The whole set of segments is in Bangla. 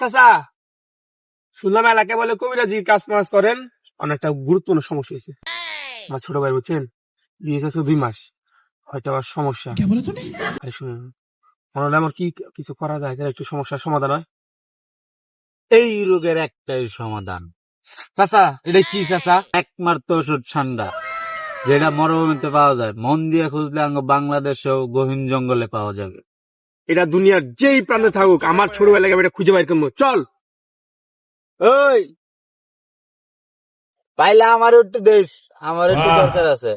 চাচা, শুনলাম এলাকায় বলে কবিরাজির কাজ মাজ করেন, অনেকটা গুরুত্বপূর্ণ সমস্যা হয়েছে। আমার ছোট ভাই বুঝছেন, বিয়ে হয়েছে 2 মাস, হয়তো আবার সমস্যা। আরে শুনুন, মনে হলে আমার কি কিছু করা যায় যাতে একটু সমস্যার সমাধান হয়। এই রোগের একটাই সমাধান, চাচা এটা কি চাচা? একমাত্র ওষুধ ঠান্ডা, যেটা মরুভূমিতে পাওয়া যায়। মন দিয়ে খুঁজলে আঙ্গ বাংলাদেশেও গহীন জঙ্গলে পাওয়া যাবে। এটা দুনিয়ার যেই প্রান্তে থাকুক, আমার ছোট ভাই লাগে এটা খুঁজে বাইর করবো। চল। ওই পাইলে আমার একটু দেশ, আমার একটু দরকার আছে।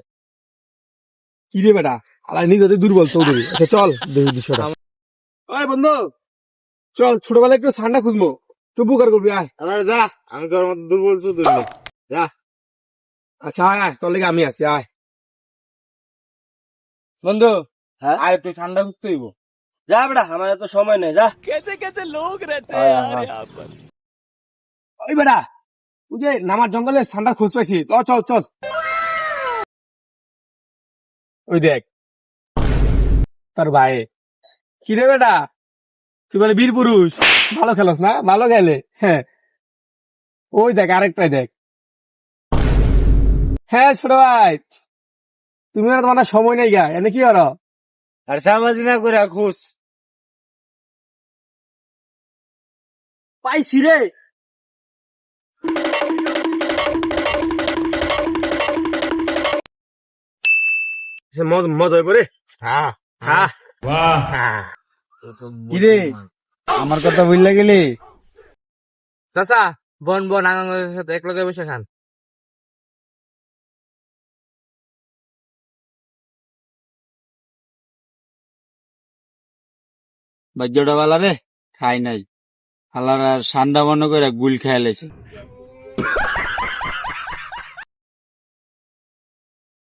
কি রে বেটা, আলাই নিজে দুর্বল চৌধুরী। আচ্ছা চল দেখি বিষয়টা। ওই বন্ধু, চল ছোটবেলায় একটু ঠান্ডা খুঁজবো, তুই বুকার করবি, আয়। আমার যা, আমি তোর মতো দুর্বল চৌধুরী না। যা। আচ্ছা আয় আয়, তোর লেগে আমি আছি, আয়। বন্ধু, হ্যাঁ আয় একটু ঠান্ডা খুঁজতে হইব। যা বেটা, আমার এত সময় নেই, যা। ওই বেটা, তুই যে নামার জঙ্গলে ঠান্ডার খোঁজ পাইছি, চল চল। ওই দেখ তোর ভাই। কি রে বেটা, তুই বলে বীর পুরুষ, ভালো খেলোস না? ভালো গেলে, হ্যাঁ। ওই দেখ আরেকটাই দেখ। হ্যাঁ ছোট ভাই, তুমি আর তোমার সময় নেই গা, এনে কি করো? আর সামাজি না করে খুশ পাইছি রে। মজা হইব রে। হ্যাঁ হ্যাঁ কিরে, আমার কথা বুঝলে গেলি? চাচা, বন বন আনন্দের সাথে এক লগে বসে খান। ভাগ্যটা বালা রে, খাই নাই। হালার আর ঠান্ডা মনে করে গুল খেয়ে লেছে।